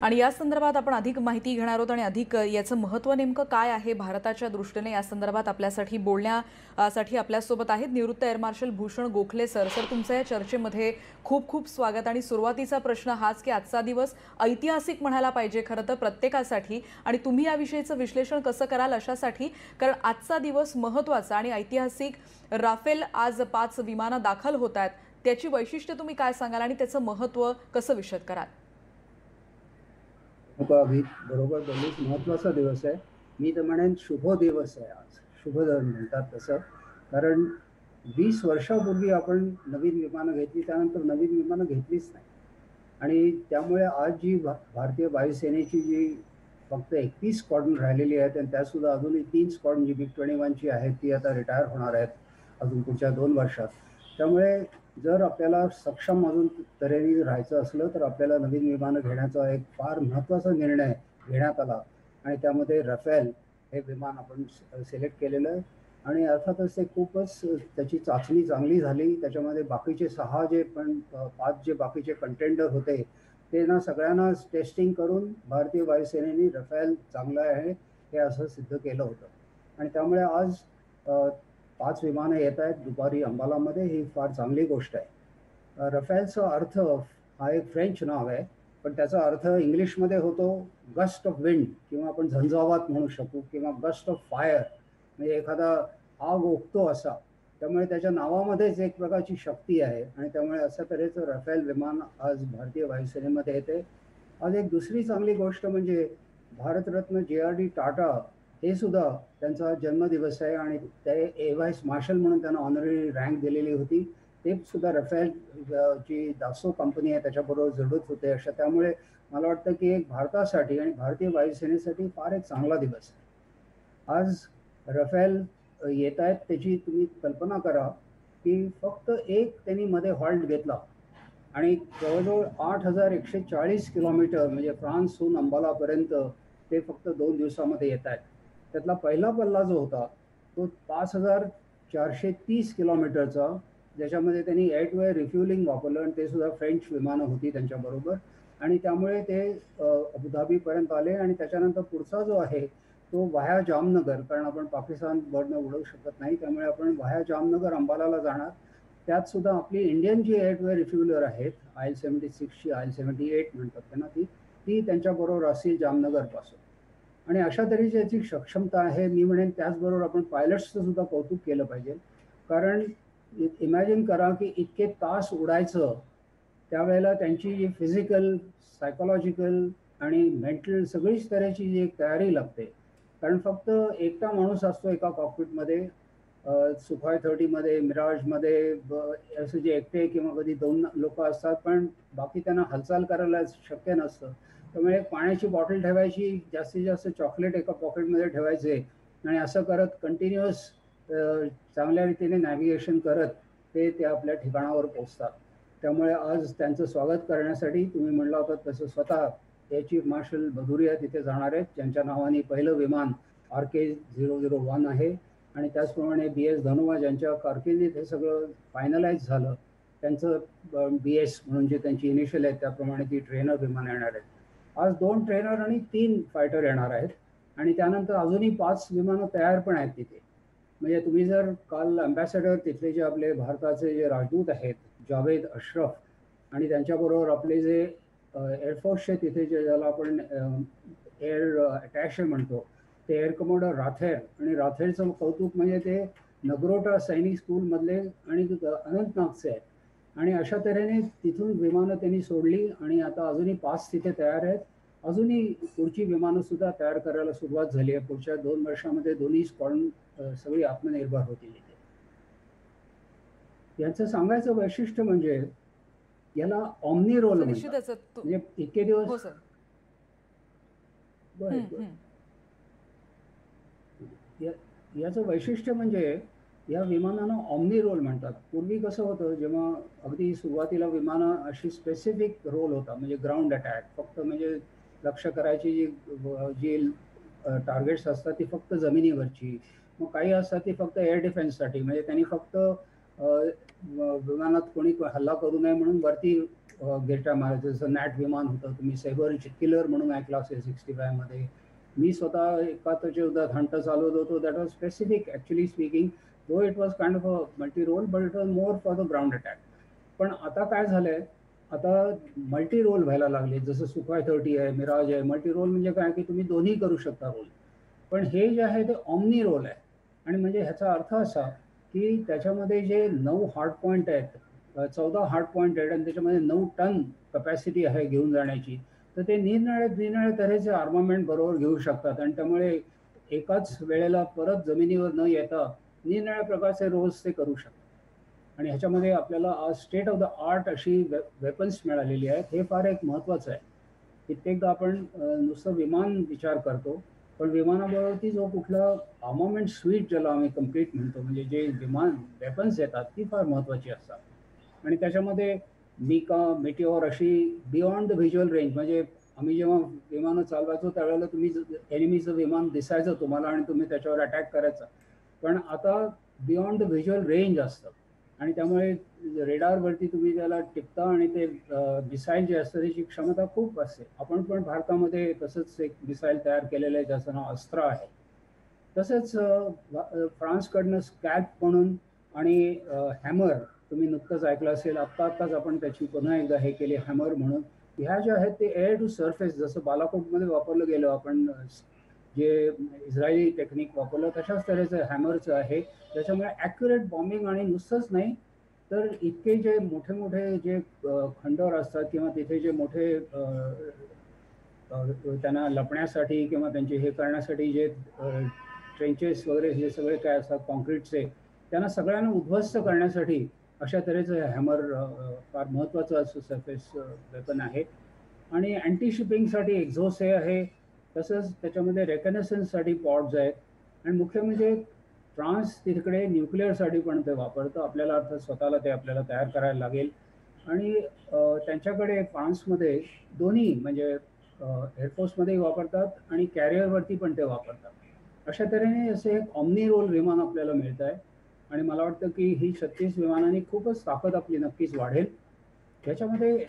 आणि या संदर्भात आपण अधिक माहिती घेणार आहोत आणि अधिक याचं महत्त्व नेमकं काय आहे भारताच्या दृष्टीने या संदर्भात आपल्यासाठी बोलण्यासाठी आपल्यासोबत आहेत निवृत्त air marshal Bhushan Gokhale sir. तुमचं या चर्चेमध्ये खूप खूप स्वागत. आणि सुरुवातीचा प्रश्न हाच की आजचा दिवस ऐतिहासिक म्हणायला पाहिजे खरं तर प्रत्येकासाठी, आणि तुम्ही याविषयीचं विश्लेषण कसं कराल अशासाठी, कारण आजचा दिवस महत्त्वाचा आणि ऐतिहासिक. राफेल आज 5 विमानं दाखल होत आहेत, त्याची वैशिष्ट्य तुम्ही काय सांगाल आणि त्याचं महत्त्व कसं विशद कराल? अभी बरोबर बोललीस, महत्त्वाचा दिवस आहे. मी तर म्हणेन शुभ दिवस आहे आज. शुभदिन म्हणतात तसं. कारण 20 वर्षापूर्वी आपण नवीन विमानं घेतली, त्यानंतर नवीन विमानं घेतलीच नाही. आणि त्यामुळे आज जी भारतीय वायुसेनेची जी फक्त 31 स्क्वॉड्रन राहिलेली आहेत, आणि त्यासुद्धा अजूनही 3 स्क्वॉड्रन जी MiG-21ची आहेत ती आता रिटायर होणार आहेत अजून पुढच्या 2 वर्षात. त्यामुळे जर आपल्याला सक्षम अजून तऱ्हेने राहायचं असलं तर आपल्याला नवीन विमानं घेण्याचा एक फार महत्त्वाचा निर्णय घेण्यात आला, आणि त्यामध्ये रफेल हे विमान आपण सिलेक्ट केलेलं आहे. आणि अर्थातच ते खूपच त्याची चाचणी चांगली झाली. त्याच्यामध्ये बाकीचे 6 जे 5 जे बाकीचे कंटेंडर होते ते ना सगळ्यांनाच टेस्टिंग करून भारतीय वायुसेनेने रफेल चांगला आहे हे असं सिद्ध केलं होतं. आणि त्यामुळे आज 5 विमानं येत आहेत दुपारी अंबालामध्ये. ही फार चांगली गोष्ट आहे. रफेलचा अर्थ हा एक फ्रेंच नाव आहे, पण त्याचा अर्थ इंग्लिशमध्ये होतो गस्ट ऑफ विंड, किंवा आपण झंझावात म्हणू शकू, किंवा गस्ट ऑफ फायर, म्हणजे एखादा आग ओकतो असा. त्यामुळे त्याच्या नावामध्येच एक प्रकारची शक्ती आहे, आणि त्यामुळे अशा तऱ्हेचं रफेल विमान आज भारतीय वायुसेनेमध्ये येते. आज एक दुसरी चांगली गोष्ट म्हणजे भारतरत्न JRD टाटा हे सुद्धा त्यांचा जन्मदिवस आहे, आणि ते एअर व्हाईस मार्शल म्हणून त्यांना ऑनररी रँक दिलेली होती. ते सुद्धा रफेल जी दासो कंपनी आहे त्याच्याबरोबर जुळत होते. अशा त्यामुळे मला वाटतं की एक भारतासाठी आणि भारतीय वायुसेनेसाठी फार एक चांगला दिवस आहे आज. रफेल येत आहेत त्याची तुम्ही कल्पना करा की फक्त एक त्यांनी मध्ये हॉल्ट घेतला, आणि जवळजवळ 8,140 किलोमीटर म्हणजे फ्रान्सहून अंबालापर्यंत ते फक्त 2 दिवसामध्ये येत आहेत. त्यातला पहिला पल्ला जो होता तो 5,430 किलोमीटरचा, ज्याच्यामध्ये त्यांनी एअर टू एअर रिफ्युलिंग वापरलं, आणि ते सुद्धा फ्रेंच विमानं होती त्यांच्याबरोबर. आणि त्यामुळे ते अबुधाबीपर्यंत आले. आणि त्याच्यानंतर पुढचा जो आहे तो व्हाया जामनगर, कारण आपण पाकिस्तान बर्डनं उडवू शकत नाही, त्यामुळे आपण व्हाया जामनगर अंबालाला जाणार. त्यात सुद्धा आपली इंडियन जी एअर टू एअर रिफ्युलर आहेत IL-76ची, IL-78 म्हणतात त्यांना, ती त्यांच्याबरोबर असतील जामनगरपासून. आणि अशा तऱ्हेची याची सक्षमता आहे. मी म्हणेन त्याचबरोबर आपण पायलट्सचं सुद्धा कौतुक केलं पाहिजे. कारण इमॅजिन करा की इतके तास उडायचं, त्यावेळेला त्यांची जी फिजिकल, सायकोलॉजिकल आणि मेंटल सगळीच तऱ्हेची जी एक तयारी लागते. कारण फक्त एकटा माणूस असतो एका कॉकपिटमध्ये. सुखोई 30मध्ये, मिराजमध्ये असे जे एकटे किंवा कधी 2 लोक असतात, पण बाकी त्यांना हालचाल करायला शक्य नसतं. त्यामुळे एक पाण्याची बॉटल ठेवायची, जास्तीत जास्त चॉकलेट एका पॉकेटमध्ये ठेवायचे, आणि असं करत कंटिन्युअस चांगल्या रीतीने नॅव्हिगेशन करत ते आपल्या ठिकाणावर पोहोचतात. त्यामुळे आज त्यांचं स्वागत करण्यासाठी तुम्ही म्हणला होता तसं स्वतः एअर चीफ मार्शल भदुरिया तिथे जाणार आहेत, ज्यांच्या नावाने पहिलं विमान RK-001 आहे. आणि त्याचप्रमाणे BS धनोआ ज्यांच्या कारकिर्दीत हे सगळं फायनलाइज झालं, त्यांचं BS म्हणून जे त्यांची इनिशियल आहेत त्याप्रमाणे ती ट्रेनर विमान येणार आहेत. आज 2 ट्रेनर आणि 3 फायटर येणार आहेत, आणि त्यानंतर अजूनही 5 विमानं तयार पण आहेत तिथे. म्हणजे तुम्ही जर काल अँबॅसेडर तिथले जे आपले भारताचे जे राजदूत आहेत जावेद अशरफ, आणि त्यांच्याबरोबर आपले जे एअरफोर्सचे तिथे जे ज्याला आपण एअर अटॅचे म्हणतो ते एअर कमोडर राथेर, आणि राथेरचं कौतुक म्हणजे ते नगरोटा सैनिक स्कूलमधले आणि अनंतनागचे आहेत. आणि अशा तऱ्हेने तिथून विमानं त्यांनी सोडली, आणि आता अजूनही 5 तिथे तयार आहेत. अजूनही पुढची विमानं सुद्धा तयार करायला सुरुवात झाली आहे. पुढच्या 2 वर्षामध्ये दोन्ही स्क्वॉड्रन सगळी आत्मनिर्भर होतील इथे. याचं सांगायचं वैशिष्ट्य म्हणजे याला ऑमनी रोल म्हणतात. निश्चितच म्हणजे इतके दिवस. हो सर. याचं वैशिष्ट्य म्हणजे या विमानांना ऑमनी रोल म्हणतात. पूर्वी कसं होतं, जेव्हा अगदी सुरुवातीला विमानं अशी स्पेसिफिक रोल होता, म्हणजे ग्राउंड अटॅक फक्त, म्हणजे लक्ष्य करायची जी टार्गेट्स असतात ती फक्त जमिनीवरची. मग काही असतात ती फक्त एअर डिफेन्ससाठी, म्हणजे त्यांनी फक्त विमानात कोणी हल्ला करू नये म्हणून वरती गिरट्या मारायचं. जसं नॅट विमान होतं, तुम्ही सेबर किलर म्हणून ऐकलं असेल 65 मध्ये. मी स्वतः 71 हंटर चालवत होतो. That was specific actually speaking. Though it was kind of a multi role, but it was more for the ground attack. पण आता काय झालंय, आता मल्टी रोल व्हायला लागले. जसं सुखाय 30 आहे, मिराज आहे. मल्टी रोल म्हणजे काय, की तुम्ही दोन्ही करू शकता रोल. पण हे जे आहे ते ऑमनी रोल आहे. आणि म्हणजे ह्याचा अर्थ असा, की त्याच्यामध्ये जे 9 हार्ड पॉईंट आहेत, 14 हार्ड पॉईंट आहेत आणि त्याच्यामध्ये 9 टन कपॅसिटी आहे घेऊन जाण्याची. तर ते निरनिराळ्या तऱ्हेचे आर्मामेंट बरोबर घेऊ शकतात आणि त्यामुळे एकाच वेळेला परत जमिनीवर न येता निरनिराळ्या प्रकारचे रोल्स ते करू शकतात. आणि ह्याच्यामध्ये आपल्याला आज स्टेट ऑफ द आर्ट अशी वेपन्स मिळालेली आहेत. हे फार एक महत्त्वाचं आहे. कित्येकदा आपण नुसतं विमान विचार करतो, पण विमानाबरोबरती जो कुठला आर्मामेंट स्वीट ज्याला आम्ही कंप्लीट म्हणतो, म्हणजे जे विमान वेपन्स येतात ती फार महत्त्वाची असतात. आणि त्याच्यामध्ये मिका, मेटिओर अशी बियॉन्ड द व्हिज्युअल रेंज, म्हणजे आम्ही जेव्हा विमानं चालवायचो त्यावेळेला तुम्ही एनिमीचं विमान दिसायचं तुम्हाला आणि तुम्ही त्याच्यावर अटॅक करायचा. पण आता बियॉन्ड द व्हिज्युअल रेंज असतं आणि त्यामुळे रेडारवरती तुम्ही त्याला टिपता आणि ते मिसाईल जे असतं त्याची क्षमता खूप असते. आपण पण भारतामध्ये तसंच एक मिसाईल तयार केलेलं आहे ज्याचं नाव अस्त्र आहे. तसंच फ्रान्सकडनं स्कॅल्प म्हणून आणि हॅमर तुम्ही नुकतंच ऐकलं असेल. आत्ताच आपण त्याची पुन्हा एकदा हे केली हॅमर म्हणून. ह्या ज्या आहेत ते एअर टू सरफेस, जसं बालाकोटमध्ये वापरलं गेलं आपण जे इस्रायली टेक्निक वापरलं तशाच तऱ्हेचं हॅमरचं आहे. त्याच्यामुळे ॲक्युरेट बॉम्बिंग आणि नुसतंच नाही तर इतके जे मोठे मोठे जे खंडर असतात किंवा तिथे जे मोठे त्यांना लपण्यासाठी किंवा त्यांचे हे करण्यासाठी जे ट्रेंचेस वगैरे हे सगळे काय असतात कॉन्क्रीटचे, त्यांना सगळ्यांना उद्ध्वस्त करण्यासाठी अशा तऱ्हेचं हॅमर फार महत्त्वाचं असं सरफेस वेपन आहे. आणि अँटी शिपिंगसाठी एक्झॉस्ट हे आहे. तसंच त्याच्यामध्ये रेकनेसन्ससाठी पॉड्स आहेत. आणि मुख्य म्हणजे फ्रान्स तिकडे न्यूक्लिअरसाठी पण ते वापरतं. आपल्याला अर्थात स्वतःला ते आपल्याला तयार करायला लागेल. आणि त्यांच्याकडे फ्रान्समध्ये दोन्ही म्हणजे एअरफोर्समध्येही वापरतात आणि कॅरियरवरती पण ते वापरतात. अशा तऱ्हेने असे एक ऑमनी रोल विमान आपल्याला मिळत आहे. आणि मला वाटतं की ही 36 विमानांनी खूपच ताकद आपली नक्कीच वाढेल. त्याच्यामध्ये